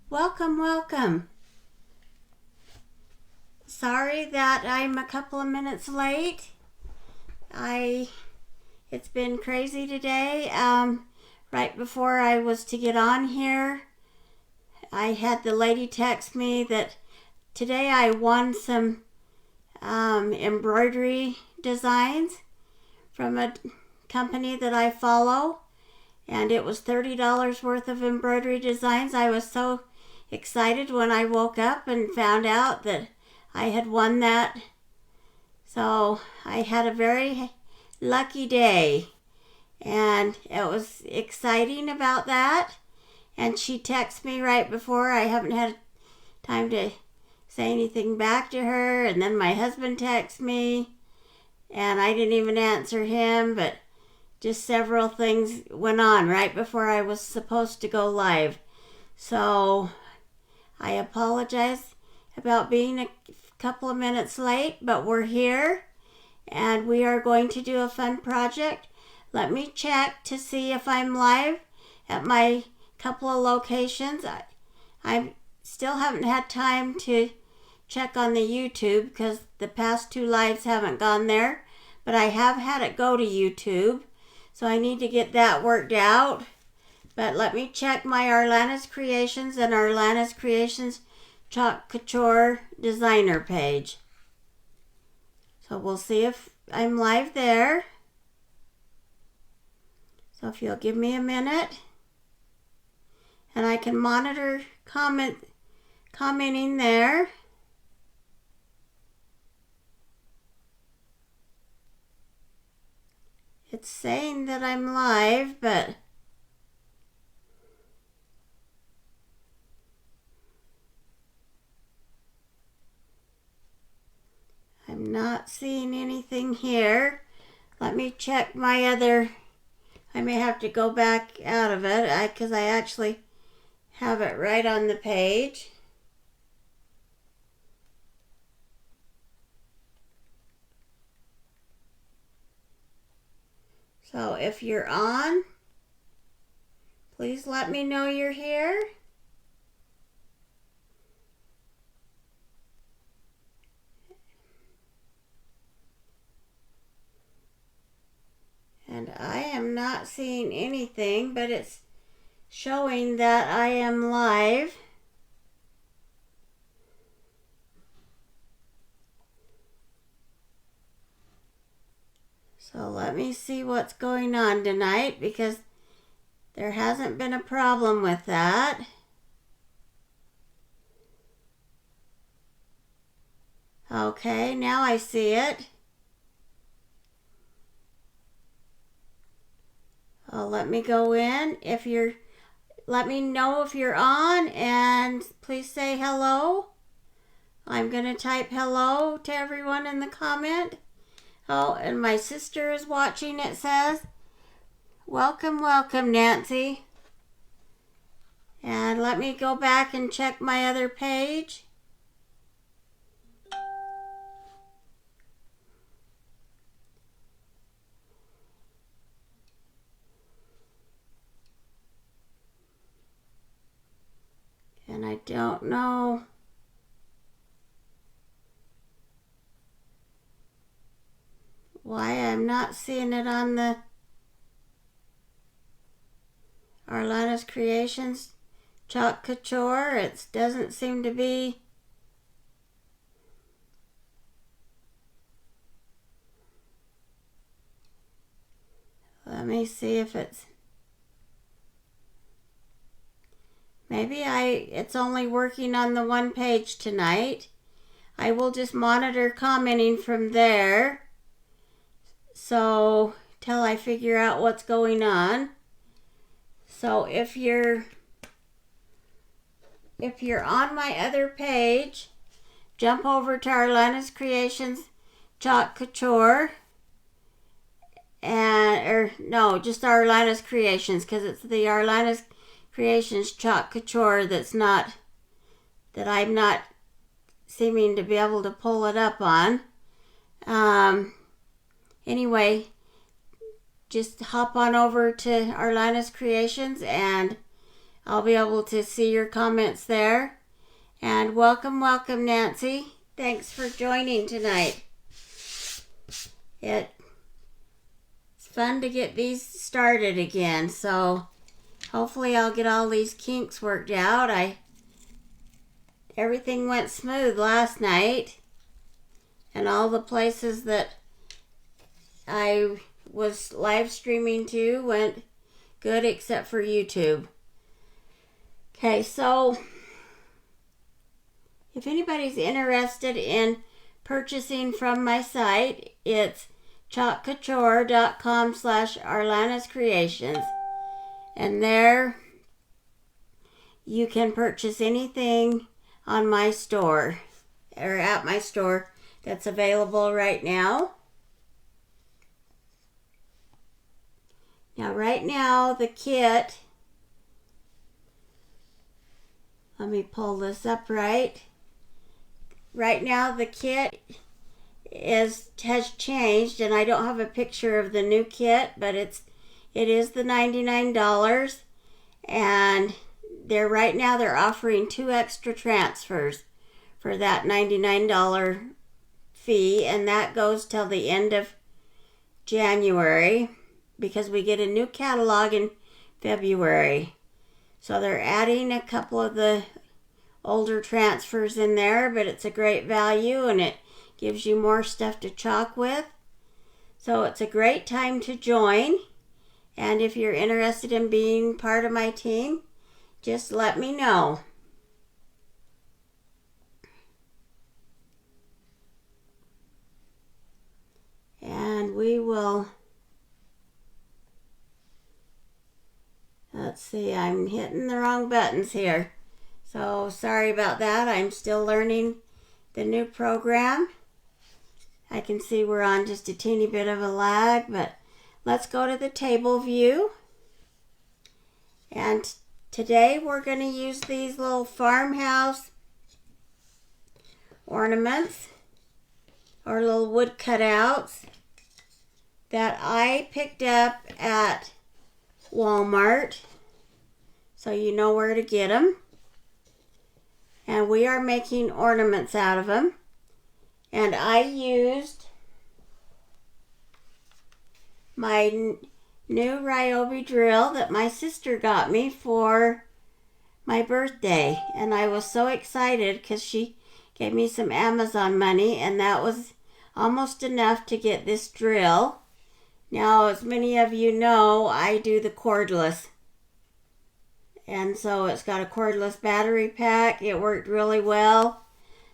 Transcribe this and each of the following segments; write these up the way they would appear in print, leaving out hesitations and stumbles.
Welcome, welcome. Sorry that I'm a couple of minutes late. It's been crazy today. Right before I was to get on here, I had the lady text me that today I won some embroidery designs from a company that I follow, and it was $30 worth of embroidery designs. I was so excited when I woke up and found out that I had won that. So I had a very lucky day, and it was exciting about that. And she texted me right before. I haven't had time to say anything back to her, and then my husband texted me, and I didn't even answer him, but just several things went on right before I was supposed to go live. So I apologize about being a couple of minutes late, but we're here and we are going to do a fun project. Let me check to see if I'm live at my couple of locations. I still haven't had time to check on the YouTube because the past two lives haven't gone there, but I have had it go to YouTube, so I need to get that worked out. But let me check my Arlana's Creations and Arlana's Creations Chalk Couture designer page. So we'll see if I'm live there. So if you'll give me a minute, and I can monitor commenting there. It's saying that I'm live, but I'm not seeing anything here. Let me check my other. I may have to go back out of it because I actually have it right on the page. So if you're on, please let me know you're here. And I am not seeing anything, but it's showing that I am live. So let me see what's going on tonight, because there hasn't been a problem with that. Okay, now I see it. Let me go in. Let me know if you're on, and please say hello. I'm going to type hello to everyone in the comment. Oh, and my sister is watching, it says. Welcome, welcome, Nancy. And let me go back and check my other page. And I don't know why I'm not seeing it on the Arlana's Creations Chalk Couture. It doesn't seem to be. Let me see if it's. Maybe it's only working on the one page tonight. I will just monitor commenting from there. So till I figure out what's going on. So if you're on my other page, jump over to Arlana's Creations Chalk Couture, just Arlana's Creations, because it's the Arlana's Creations Chalk Couture that I'm not seeming to be able to pull it up on. Anyway, just hop on over to Arlana's Creations, and I'll be able to see your comments there. And welcome, welcome, Nancy. Thanks for joining tonight. It's fun to get these started again, so hopefully I'll get all these kinks worked out. Everything went smooth last night, and all the places that I was live streaming to went good except for YouTube. Okay, so if anybody's interested in purchasing from my site, it's chalkcouture.com/arlana'screations. And there you can purchase anything on my store, or at my store, that's available right now. Now, right now, the kit, let me pull this up right. Right now, the kit has changed, and I don't have a picture of the new kit, but it is the $99, and right now they're offering 2 extra transfers for that $99 fee, and that goes till the end of January because we get a new catalog in February. So they're adding a couple of the older transfers in there, but it's a great value and it gives you more stuff to chalk with. So it's a great time to join, and if you're interested in being part of my team, just let me know. And we will, let's see, I'm hitting the wrong buttons here. So sorry about that. I'm still learning the new program. I can see we're on just a teeny bit of a lag, but let's go to the table view. And today we're going to use these little Farmhouse ornaments, or little wood cutouts, that I picked up at Walmart, so you know where to get them. And we are making ornaments out of them. And I used my new Ryobi drill that my sister got me for my birthday, and I was so excited because she gave me some Amazon money, and that was almost enough to get this drill. Now, as many of you know, I do the cordless, and so it's got a cordless battery pack. It worked really well,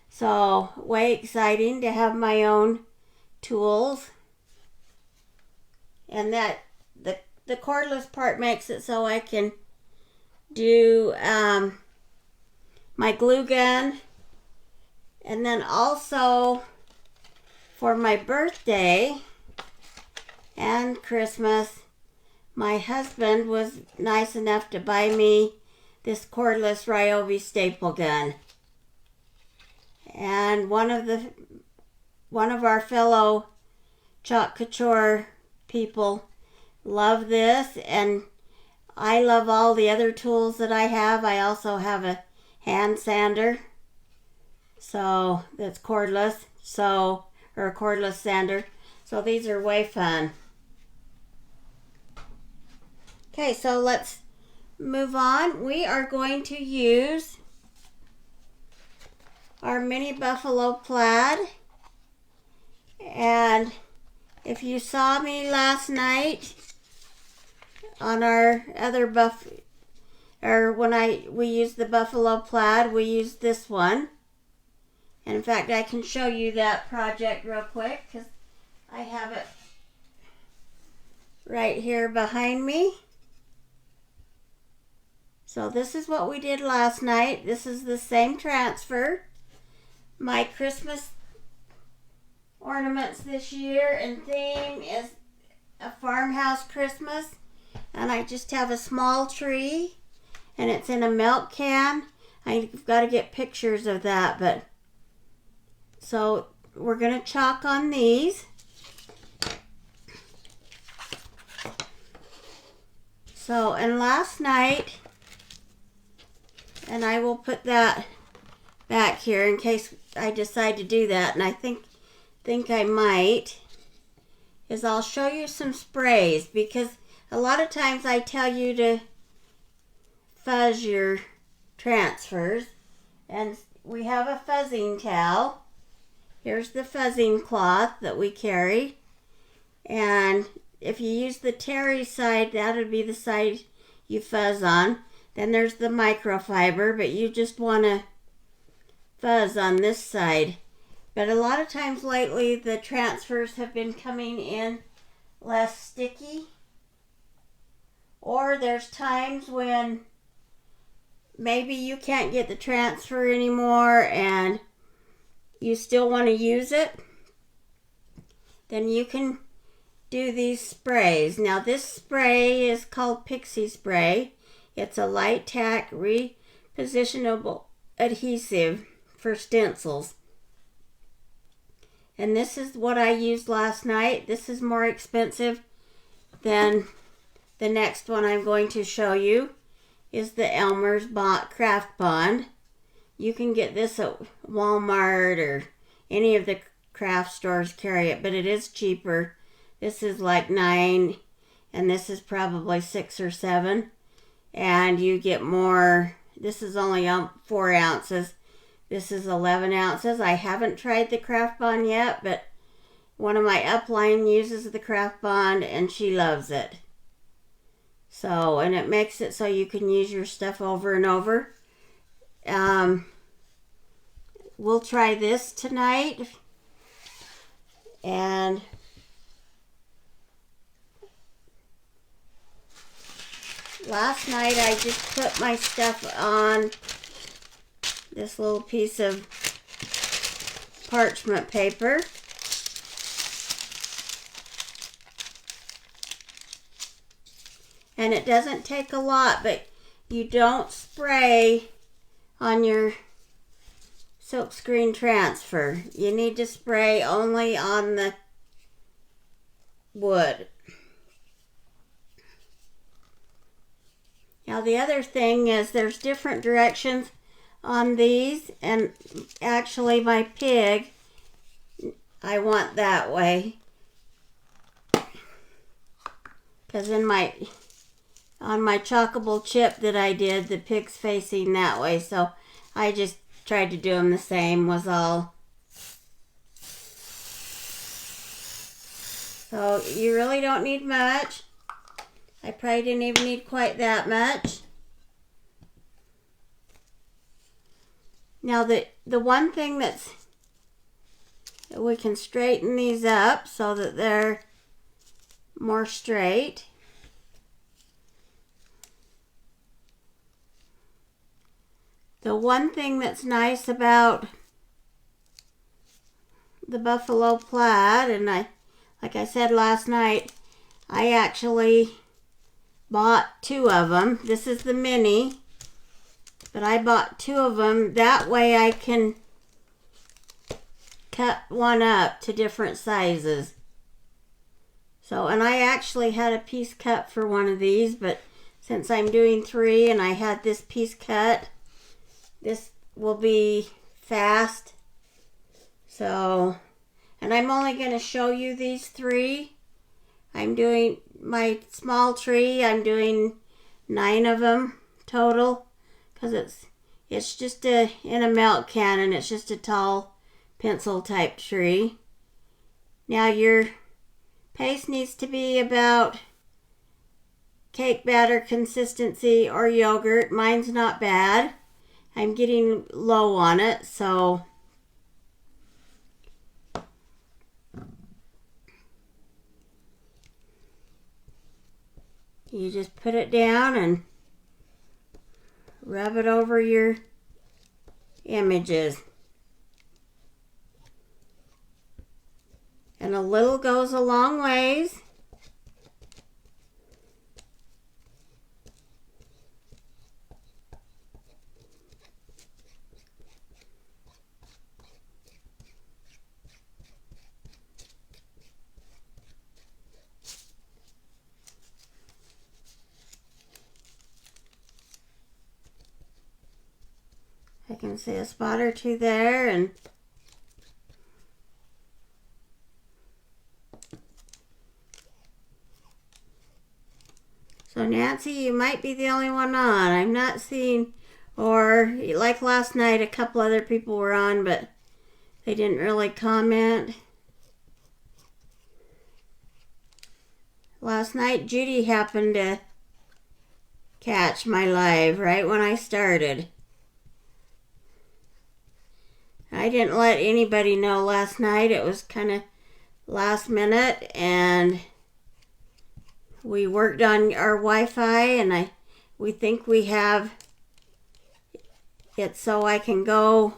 so way exciting to have my own tools. And that the cordless part makes it so I can do my glue gun. And then also for my birthday and Christmas, my husband was nice enough to buy me this cordless Ryobi staple gun. And one of our fellow Chalk Couture people love this, and I love all the other tools that I have. I also have a hand sander, so that's cordless, or a cordless sander. So these are way fun. Okay, so let's move on. We are going to use our mini buffalo plaid, and if you saw me last night on our other we used the buffalo plaid, we used this one. And in fact, I can show you that project real quick because I have it right here behind me. So this is what we did last night. This is the same transfer. My Christmas ornaments this year and theme is a farmhouse Christmas, and I just have a small tree, and it's in a milk can. I've got to get pictures of that, but so we're going to chalk on these. So, and last night And I will put that back here in case I decide to do that, and I think I might, is I'll show you some sprays, because a lot of times I tell you to fuzz your transfers, and we have a fuzzing towel. Here's the fuzzing cloth that we carry, and if you use the terry side, that would be the side you fuzz on. Then there's the microfiber, but you just want to fuzz on this side. But a lot of times lately the transfers have been coming in less sticky, or there's times when maybe you can't get the transfer anymore and you still want to use it. Then you can do these sprays. Now this spray is called Pixiss spray. It's a light tack repositionable adhesive for stencils. And this is what I used last night. This is more expensive than the next one I'm going to show you, is the Elmer's Craft Bond. You can get this at Walmart or any of the craft stores carry it, but it is cheaper. This is like $9, and this is probably $6 or $7. And you get more. This is only 4 ounces. This is 11 ounces. I haven't tried the Craft Bond yet, but one of my upline uses the Craft Bond and she loves it. So, and it makes it so you can use your stuff over and over. We'll try this tonight. And last night I just put my stuff on this little piece of parchment paper. And it doesn't take a lot, but you don't spray on your silkscreen transfer. You need to spray only on the wood. Now the other thing is there's different directions on these, and actually my pig, I want that way, because on my chockable chip that I did, the pig's facing that way, so I just tried to do them the same, was all. So you really don't need much. I probably didn't even need quite that much. Now the one thing we can straighten these up so that they're more straight. The one thing that's nice about the buffalo plaid, and like I said last night, I actually bought 2 of them. This is the mini, but I bought 2 of them. That way I can cut one up to different sizes. So, and I actually had a piece cut for one of these, but since I'm doing 3 and I had this piece cut, this will be fast. So, and I'm only going to show you these 3. I'm doing my small tree, I'm doing 9 of them total, because it's just in a milk can, and it's just a tall pencil type tree. Now your paste needs to be about cake batter consistency or yogurt. Mine's not bad. I'm getting low on it, so you just put it down and rub it over your images. And a little goes a long ways. I can see a spot or two there, and so Nancy, you might be the only one on. I'm not seeing, or like last night, a couple other people were on, but they didn't really comment. Last night, Judy happened to catch my live right when I started. I didn't let anybody know last night. It was kind of last minute, and we worked on our Wi-Fi, and we think we have it so I can go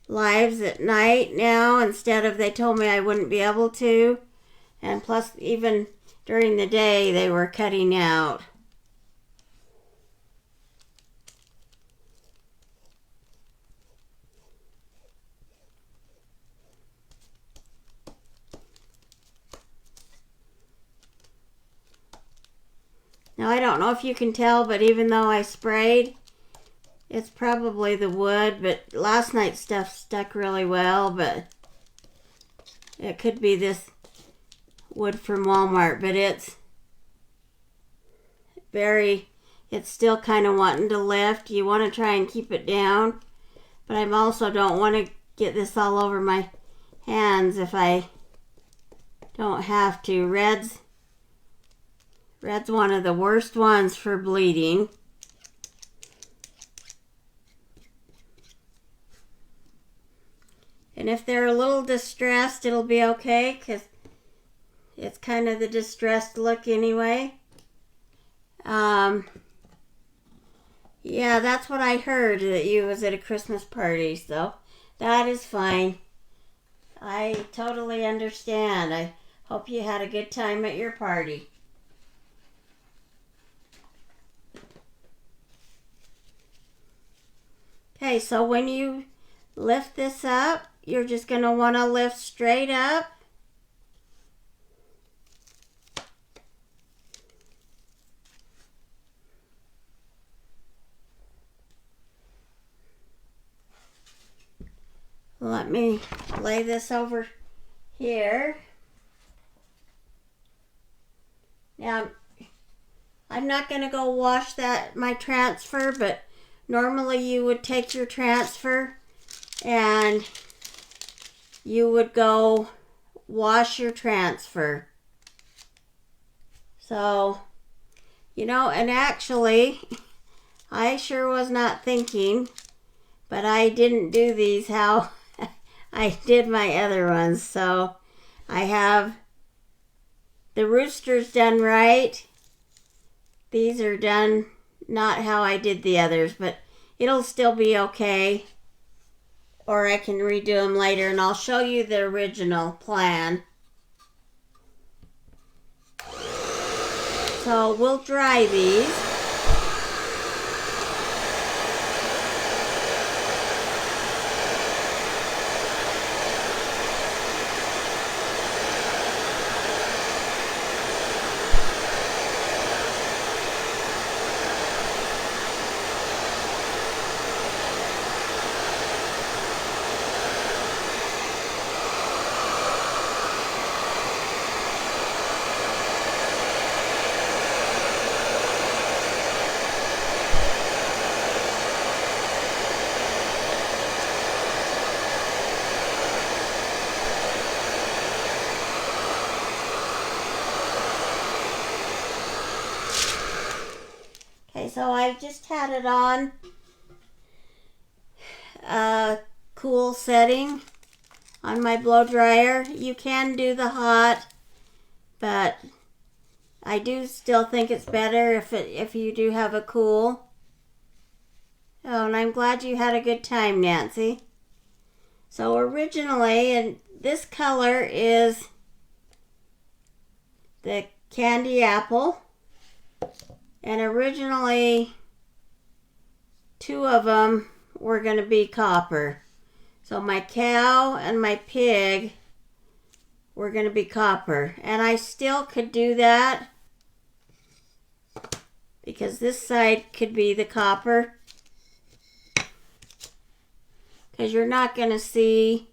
lives at night now instead of, they told me I wouldn't be able to, and plus even during the day they were cutting out. Now I don't know if you can tell, but even though I sprayed, it's probably the wood, but last night's stuff stuck really well, but it could be this wood from Walmart, but it's still kind of wanting to lift. You want to try and keep it down, but I also don't want to get this all over my hands if I don't have to. Red's one of the worst ones for bleeding. And if they're a little distressed, it'll be okay, because it's kind of the distressed look anyway. Yeah, that's what I heard, that you was at a Christmas party, so that is fine. I totally understand. I hope you had a good time at your party. Okay, so when you lift this up, you're just going to want to lift straight up. Let me lay this over here. Now, I'm not going to go wash my transfer, but normally you would take your transfer and you would go wash your transfer. So, and actually, I sure was not thinking, but I didn't do these how I did my other ones. So, I have the roosters done right. These are done not how I did the others, but it'll still be okay. Or I can redo them later, and I'll show you the original plan. So we'll dry these. So I've just had it on a cool setting on my blow dryer. You can do the hot, but I do still think it's better if you do have a cool. Oh, and I'm glad you had a good time, Nancy. So originally, and this color is the candy apple. And originally, 2 of them were going to be copper. So my cow and my pig were going to be copper. And I still could do that, because this side could be the copper. because you're not going to see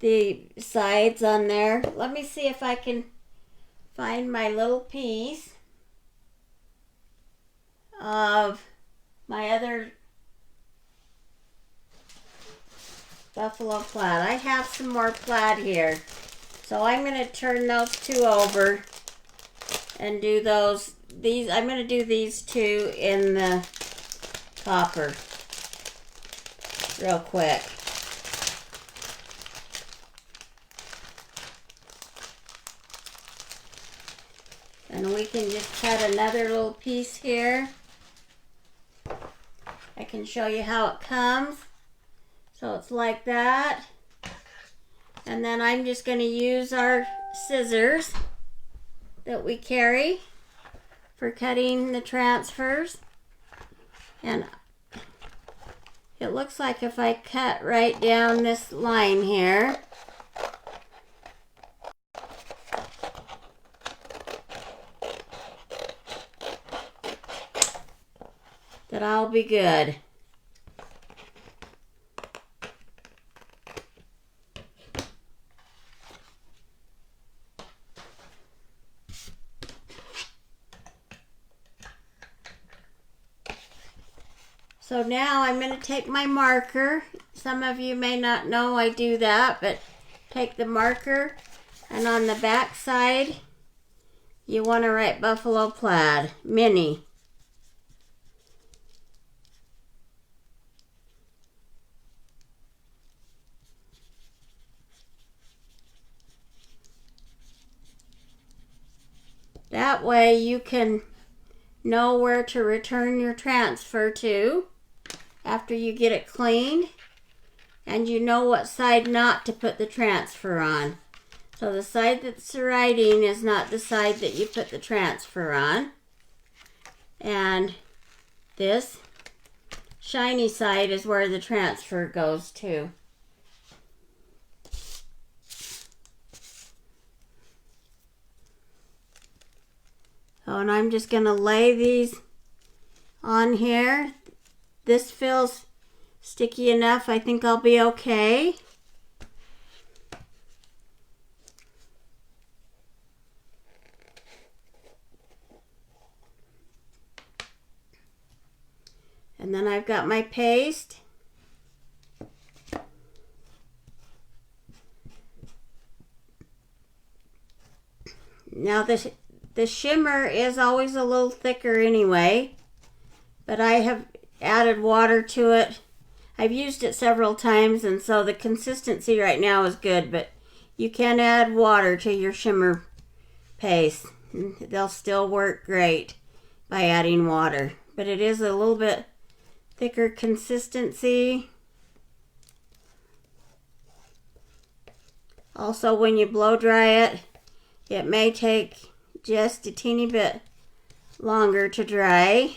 the sides on there. Let me see if I can find my little piece of my other buffalo plaid. I have some more plaid here, so I'm going to turn those two over and do those. I'm going to do these two in the copper real quick. And we can just cut another little piece here. I can show you how it comes. So it's like that. And then I'm just going to use our scissors that we carry for cutting the transfers. And it looks like if I cut right down this line here, that I'll be good. So now I'm going to take my marker. Some of you may not know I do that, but take the marker, and on the back side you want to write buffalo plaid mini. That way you can know where to return your transfer to after you get it cleaned, and you know what side not to put the transfer on. So the side that's writing is not the side that you put the transfer on, and this shiny side is where the transfer goes to. Oh, and I'm just going to lay these on here. This feels sticky enough. I think I'll be okay. And then I've got my paste. Now the shimmer is always a little thicker anyway, but I have added water to it. I've used it several times, and so the consistency right now is good, but you can add water to your shimmer paste. They'll still work great by adding water, but it is a little bit thicker consistency. Also, when you blow dry it, it may take just a teeny bit longer to dry.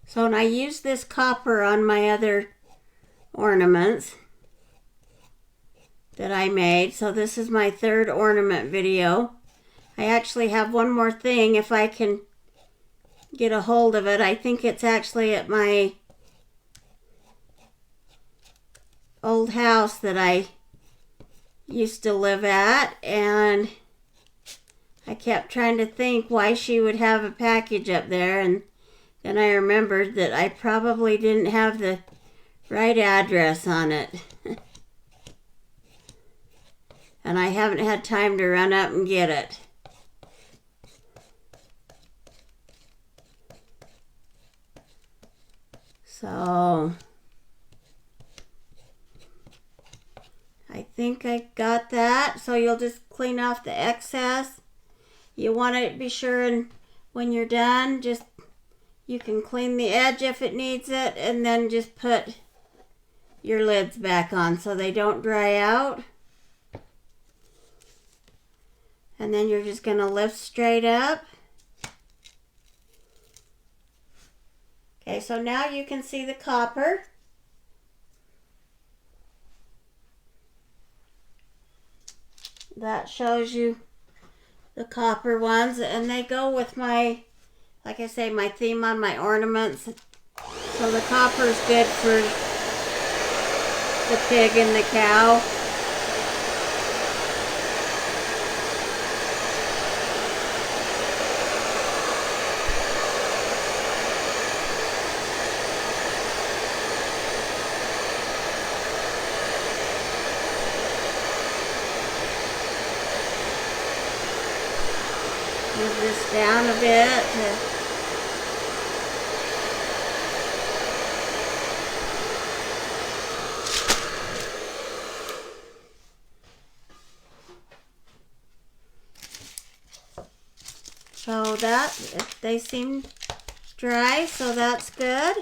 So when I use this copper on my other ornaments that I made, so this is my third ornament video. I actually have one more thing if I can get a hold of it. I think it's actually at my old house that I used to live at, and I kept trying to think why she would have a package up there, and then I remembered that I probably didn't have the right address on it. And I haven't had time to run up and get it. So I think I got that. So you'll just clean off the excess. You want to be sure, and when you're done, just you can clean the edge if it needs it, and then just put your lids back on so they don't dry out. And then you're just going to lift straight up. Okay, so now you can see the copper. that shows you the copper ones, and they go with my, like I say, my theme on my ornaments. So the copper is good for the pig and the cow. Move this down a bit. So that, they seem dry, so that's good.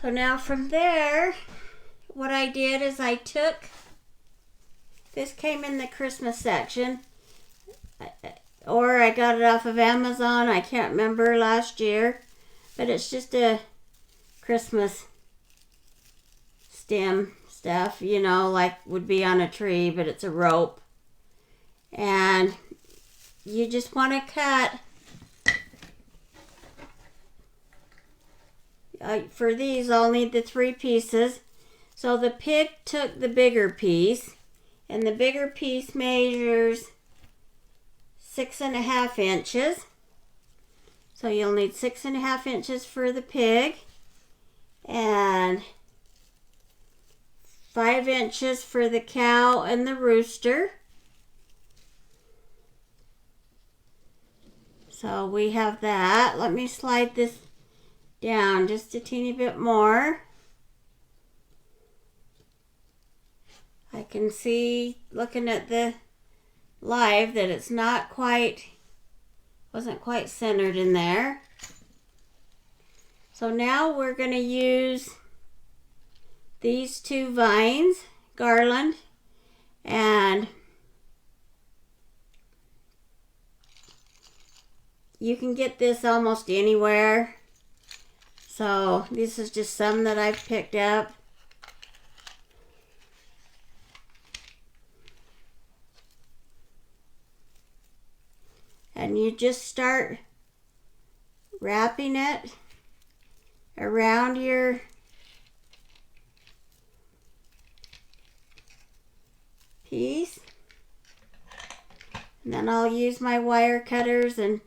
So now from there, what I did is I took, this came in the Christmas section, or I got it off of Amazon, I can't remember, last year, but it's just a Christmas stem stuff, you know, like would be on a tree, but it's a rope. And you just want to cut, for these I'll need the 3 pieces. So the pig took the bigger piece, and the bigger piece measures 6.5 inches. So you'll need 6.5 inches for the pig, and 5 inches for the cow and the rooster. So we have that. Let me slide this down just a teeny bit more. I can see, looking at the live, that it's not quite, wasn't quite centered in there. So now we're going to use these 2 vines, garland, and you can get this almost anywhere. So this is just some that I've picked up. And you just start wrapping it around your piece. And then I'll use my wire cutters and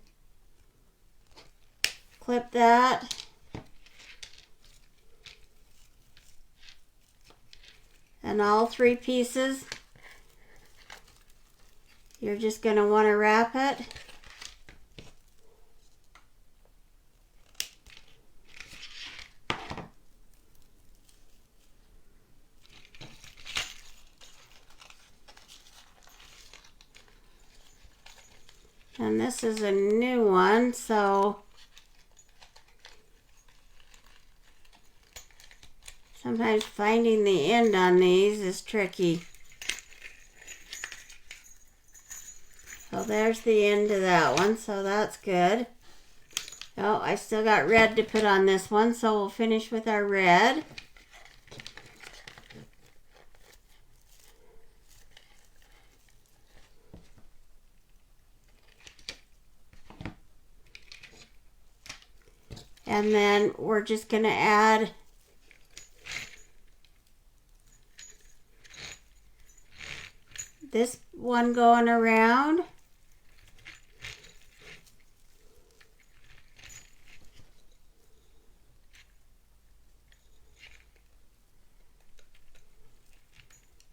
clip that. And all 3 pieces, you're just going to want to wrap it. And this is a new one, so sometimes finding the end on these is tricky. So there's the end of that one, so that's good. Oh, I still got red to put on this one, so we'll finish with our red. And then we're just going to add this one going around.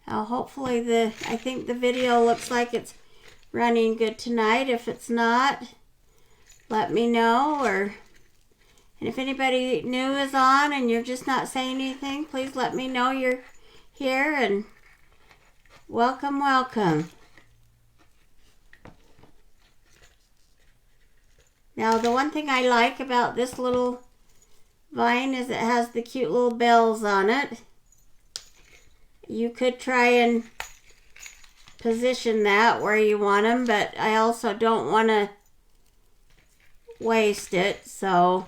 Now hopefully I think the video looks like it's running good tonight. If it's not, let me know, and if anybody new is on and you're just not saying anything, please let me know you're here, and welcome, welcome. Now the one thing I like about this little vine is it has the cute little bells on it. You could try and position that where you want them, but I also don't want to waste it, so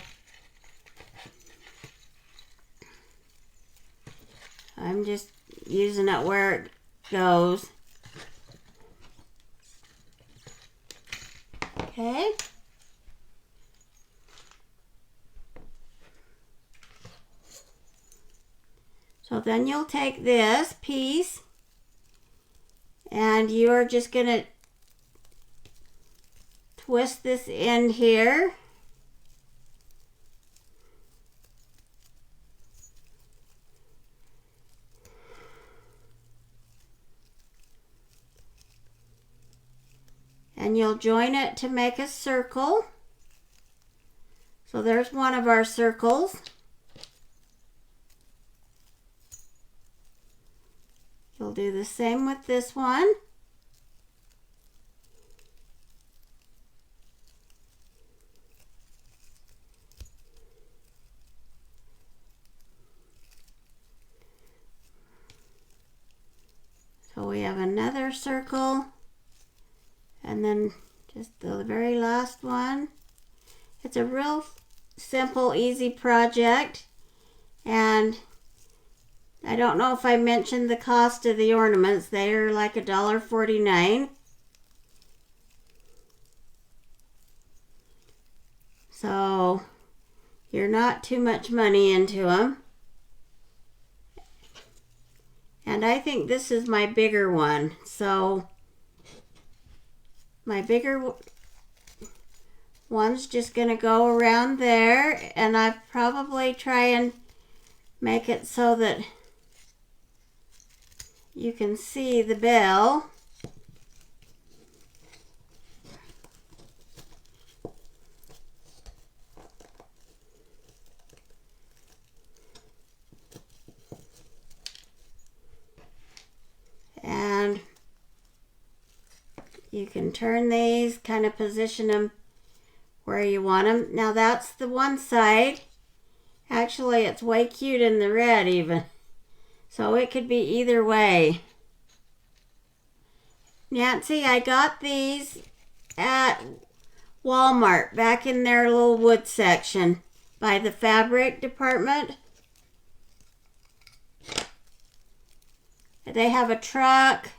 I'm just using it where it goes. Okay. So then you'll take this piece and you're just going to twist this end here. And you'll join it to make a circle. So there's one of our circles. You'll do the same with this one. So we have another circle, and then just the very last one. It's a real simple, easy project, and I don't know if I mentioned the cost of the ornaments. They are like $1.49. So you're not too much money into them. And I think this is my bigger one. So my bigger one's just going to go around there. And I probably try and make it so that you can see the bell. And you can turn these, kind of position them where you want them. Now that's the one side. Actually, it's way cute in the red even. So it could be either way. Nancy, I got these at Walmart, back in their little wood section by the fabric department. They have a truck.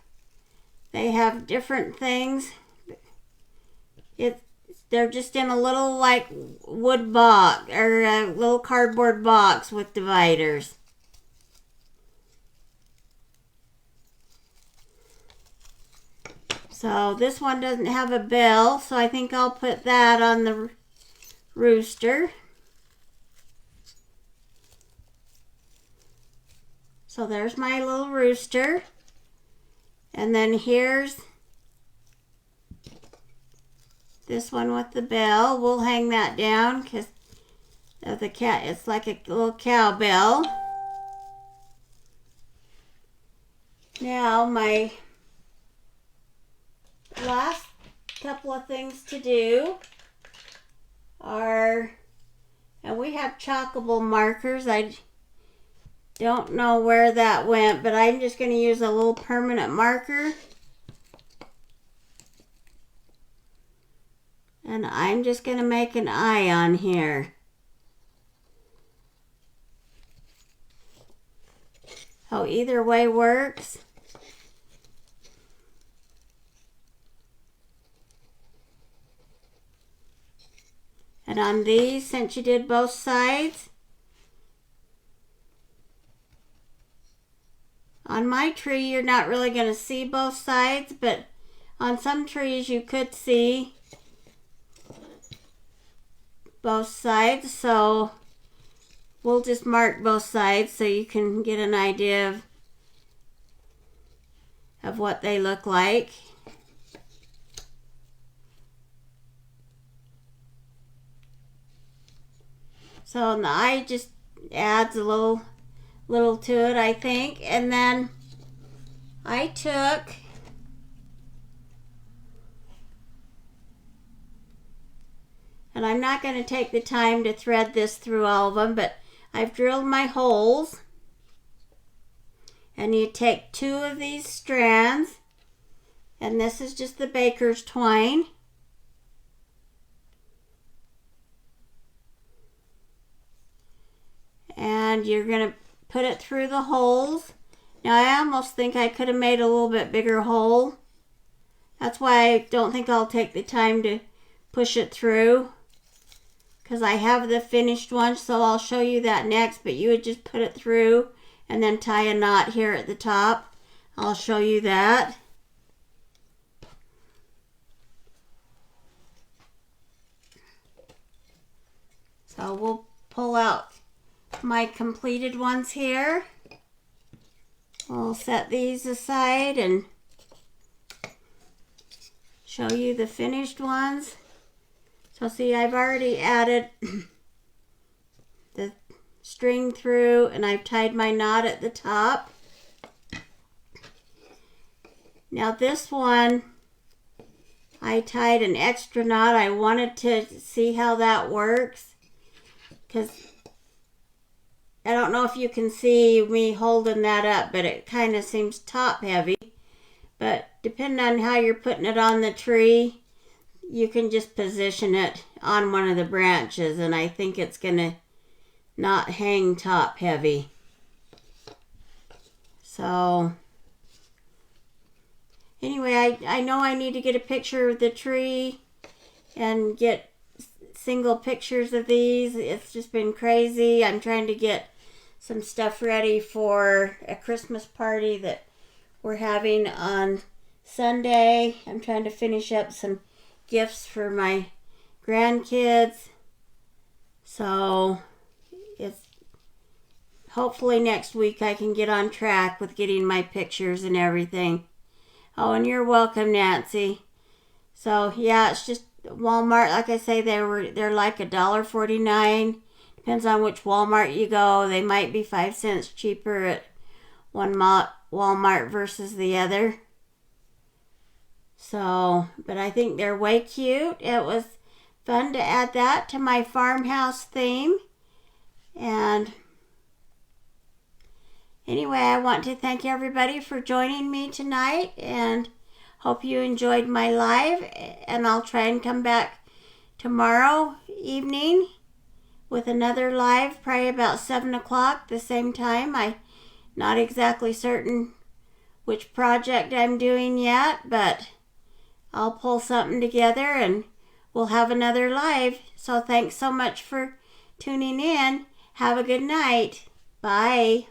They have different things. They're just in a little like wood box or a little cardboard box with dividers. So this one doesn't have a bell, so I think I'll put that on the rooster. So there's my little rooster. And then here's this one with the bell. We'll hang that down because of the cat. It's like a little cowbell. Now my last couple of things to do are, and we have chalkable markers. I don't know where that went, but I'm just going to use a little permanent marker. And I'm just going to make an eye on here. Oh, either way works. And on these, since you did both sides, on my tree, you're not really going to see both sides, but on some trees you could see both sides. So we'll just mark both sides so you can get an idea of what they look like. So the eye just adds a little to it, I think. And then I took and I'm not going to take the time to thread this through all of them, but I've drilled my holes. And you take 2 of these strands, and this is just the baker's twine. And you're going to put it through the holes. Now I almost think I could have made a little bit bigger hole. That's why I don't think I'll take the time to push it through, because I have the finished one, so I'll show you that next. But you would just put it through and then tie a knot here at the top. I'll show you that. So we'll pull out my completed ones here. We'll set these aside and show you the finished ones. So see, I've already added the string through and I've tied my knot at the top. Now this one, I tied an extra knot. I wanted to see how that works, because I don't know if you can see me holding that up, but it kind of seems top heavy. But depending on how you're putting it on the tree, you can just position it on one of the branches, and I think it's gonna not hang top heavy. So anyway, I know I need to get a picture of the tree and get single pictures of these. It's just been crazy. I'm trying to get some stuff ready for a Christmas party that we're having on Sunday. I'm trying to finish up some gifts for my grandkids. So it's hopefully next week I can get on track with getting my pictures and everything. Oh, and you're welcome, Nancy. So yeah, it's just Walmart. Like I say, they're like $1.49. Depends on which Walmart you go. They might be 5 cents cheaper at one Walmart versus the other. So, but I think they're way cute. It was fun to add that to my farmhouse theme. And anyway, I want to thank everybody for joining me tonight, and hope you enjoyed my live. And I'll try and come back tomorrow evening with another live, probably about 7 o'clock, the same time. I'm not exactly certain which project I'm doing yet, but I'll pull something together and we'll have another live. So thanks so much for tuning in. Have a good night. Bye.